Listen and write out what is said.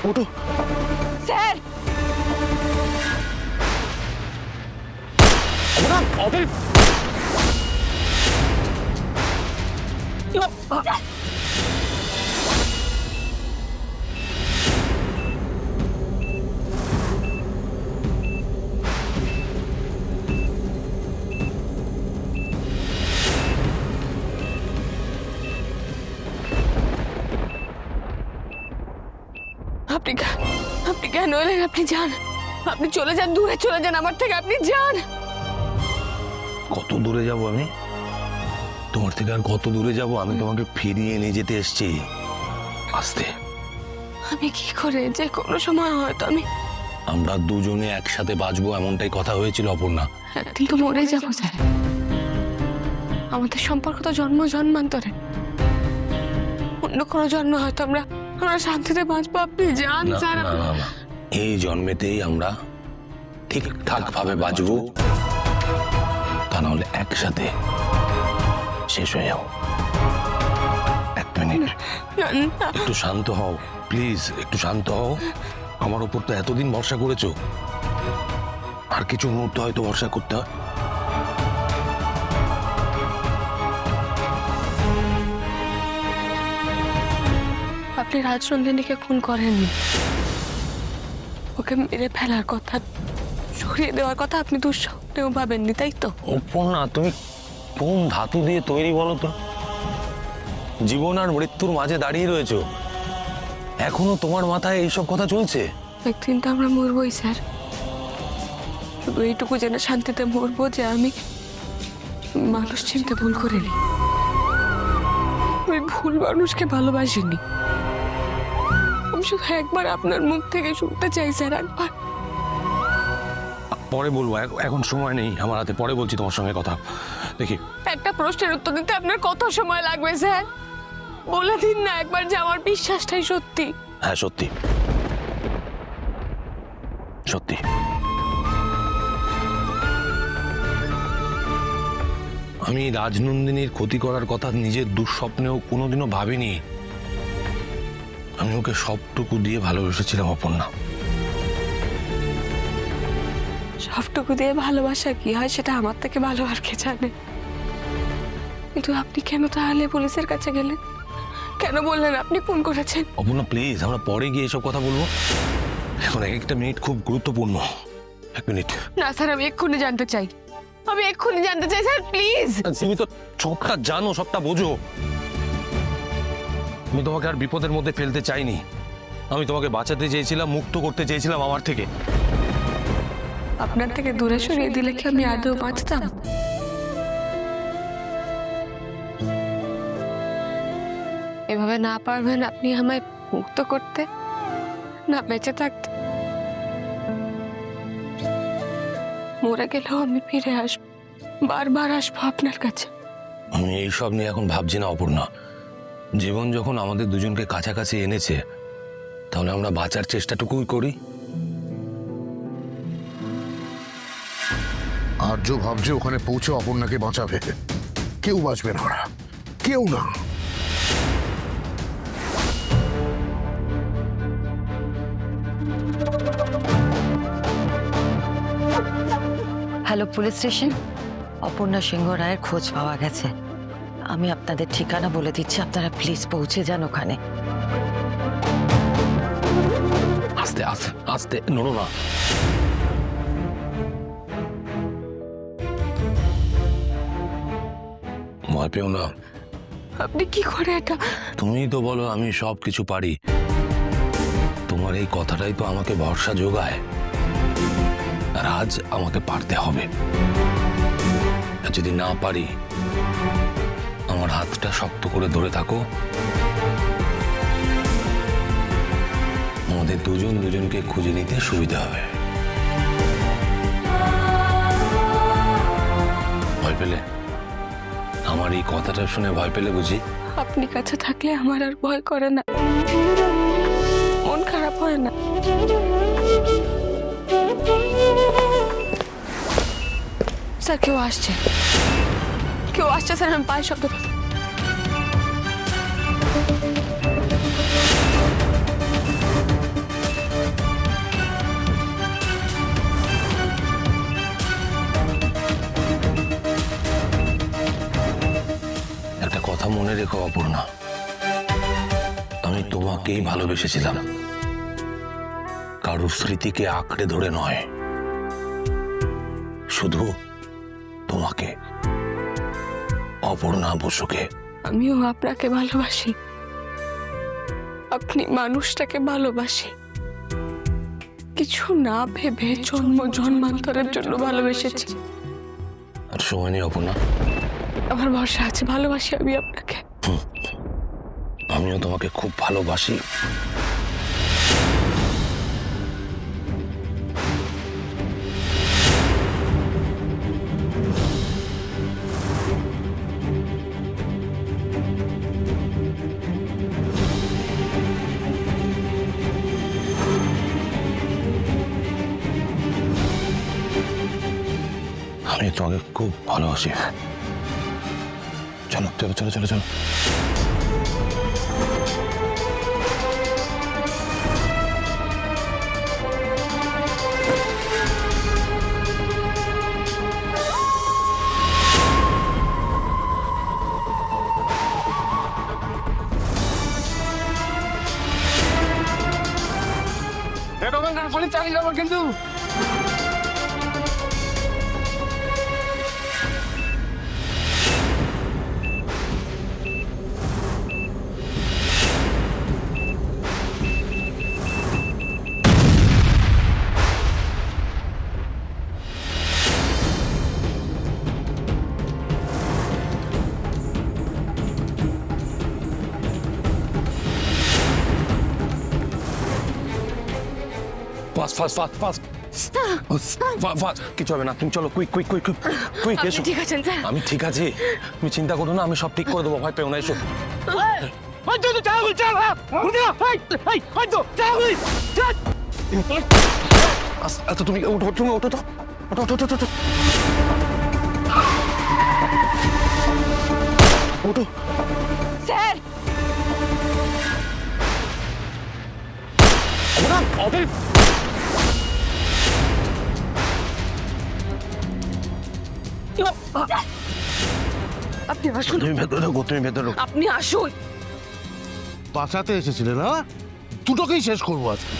ওঠো স্যার। অভি আপনি কেন এলেন? আপনি যান, আপনি চলে যান, দূরে চলে যান আমার থেকে, আপনি যান। কত দূরে যাব আমি? তোমার থেকে আর কত দূরে যাব? আমি তোমাকে ফিরিয়ে নিয়ে যেতে এসেছি। আস্তে। আমি কি করে, যে কোনো সময় হয়তো আমরা দুজনে একসাথে বাঁচবো এমনটাই কথা হয়েছিল অপর্ণা। একদিন তো মরে যাবো স্যার। আমাদের সম্পর্ক তো জন্ম জন্মান্তরে, অন্য কোনো জন্ম হয়তো আমরা শান্তিতে বাঁচবো। আপনি যান না, স্যার। না, না, না। এই জন্মেতেই আমরা ঠিকঠাক ভাবে বাঁচবো, তা নাহলে একসাথে শেষ হয়ে যাও। এক মিনিট, একটু শান্ত হও প্লিজ, একটু শান্ত হও। আমার উপর তো এতদিন ভরসা করেছো, আর কিছু মুহূর্ত হয়তো ভরসা করতে হয়। আপনি রাজনন্দিনীকে খুন করেননি, ওকে মেরে ফেলার কথা, সরিয়ে দেওয়ার কথা আপনি দুঃস্বপ্নেও ভাবেননি, তাই তো? অপর্ণা, তুমি কোন ধাতু দিয়ে তৈরি বলো তো? জীবন আর মৃত্যুর মাঝে দাঁড়িয়ে রয়েছো, এখনো তোমার মাথায় এইসব কথা চলছে? একদিন তো আমরা মরবই স্যার, শুধু এইটুকু জেনে শান্তিতে মরবো যে আমি মানুষ চিনতে ভুল করিনি, ওই ভুল মানুষকে ভালোবাসিনি। আমি শুধু একবার আপনার মুখ থেকে শুনতে চাই স্যার, একবার। পরে বলবো, এখন সময় নেই আমার হাতে, পরে বলছি তোমার সঙ্গে কথা। দেখি, একটা প্রশ্নের উত্তর দিতে আপনার কত সময় লাগবে স্যার? বলে দিন না একবার যে আমার বিশ্বাসটাই সত্যি। হ্যাঁ সত্যি, সত্যি। আমি রাজনন্দিনীর ক্ষতি করার কথা নিজের দুঃস্বপ্নেও কোনোদিনও ভাবিনি। আমি ওকে সবটুকু দিয়ে ভালোবেসেছিলাম অপর্ণা। সবটুকু দিয়ে ভালোবাসা কি হয় সেটা আমার থেকে ভালো আর কে জানে। কিন্তু আপনি কেন তাহলে পুলিশের কাছে গেলেন? কেন বললেন আপনি ফোন করেছেন? অপর্ণা প্লিজ, আমরা পরে গিয়ে এসব কথা বলবো, এখন এক একটা মিনিট খুব গুরুত্বপূর্ণ। এক মিনিট। না স্যার, আমি এক্ষুনি জানতে চাই, আমি এক্ষুনি জানতে চাই স্যার, প্লিজ। তুমি তো সবটা জানো, সবটা বোঝো। আমি তোমাকে আর বিপদের মধ্যে ফেলতে চাইনি, আমি তোমাকে বাঁচাতে চেয়েছিলাম, মুক্ত করতে চেয়েছিলাম আমার থেকে। আপনার থেকে দূরে সরিয়ে দিলে কি আমি আদৌ বাঁচতাম? এভাবে না পারবেন আপনি আমায় মুক্ত করতে, না বেঁচে থাকতে। মরে গেলেও আমি ফিরে আসবো, বারবার আসবো আপনার কাছে। আমি এইসব নিয়ে এখন ভাবছি না অপর্ণা। জীবন যখন আমাদের দুজনকে কাছাকাছি এনেছে, তাহলে আমরা বাঁচার চেষ্টাটুকুই করি। আর্য ভাবছে ওখানে পৌঁছে অপর্ণাকে বাঁচাবে, কেউ বাঁচবে না, কেউ না। হ্যালো পুলিশ স্টেশন, অপর্ণা সিংহ রায়ের খোঁজ পাওয়া গেছে। আমি আপনাদের ঠিকানা বলে দিচ্ছি, আপনারা প্লিজ পৌঁছে যান ওখানে। আস্তে আস্তে আস্তে, নড়ো না। ভয় পেও না। আপনি কি করে এটা? তুমিই তো বলো আমি সব কিছু পারি, তোমার এই কথাটাই তো আমাকে ভরসা যোগায়। আর আজ আমাকে পারতে হবে, আর যদি না পারি আমার হাতটা শক্ত করে ধরে থাকো, আমাদের দুজন দুজনকে খুঁজে নিতে সুবিধা হবে। ভয় পেলে? আমার এই কথাটা শুনে ভয় পেলে বুঝি? আপনি কাছে থাকলে আমার আর ভয় করে না, মন খারাপ হয় না। স্যার কেউ আসছে, কেউ আসছে স্যার, আমি পায়ে শব্দ পাচ্ছি। তোমাকেই ভালোবেসেছিলাম, কারোর স্মৃতিকে আঁকড়ে ধরে নয়, শুধু তোমাকে, অপর্ণা বসুকে। আমিও আপনাকে ভালোবাসি, আপনি মানুষটাকে ভালোবাসি, কিছু না ভেবে জন্ম জন্মান্তরের জন্য ভালোবেসেছি। আর সময় নেই অপর্ণা, আমার ভরসা আছে, ভালোবাসি আমি আপনাকে। আমিও তোমাকে খুব ভালোবাসি। আমি তোমাকে খুব ভালোবাসি। চলো চলো চলো চলো চলো। চালিয়ে যাবো কিন্তু। Fast fast fast fast fast, কিছু হবে না, তুমি চলো, কুইক কুইক কুইক কুইক এসো। ঠিক আছেন স্যার? আমি ঠিক আছি, তুমি চিন্তা করো না, আমি সব ঠিক করে দেবো, ভয় পেও না, এসো। আচ্ছা তুমি ওঠো, তুমি ওঠো তো, ওঠো ওঠো ওঠো ওঠো ওঠো। স্যার আপনি আসুন, তুমি ভেতরে ঢোকো, তুমি ভেতরে ঢোকো। আপনি আসুন। বাঁচাতে এসেছিলেন না, দুটোকেই শেষ করবো আজকে।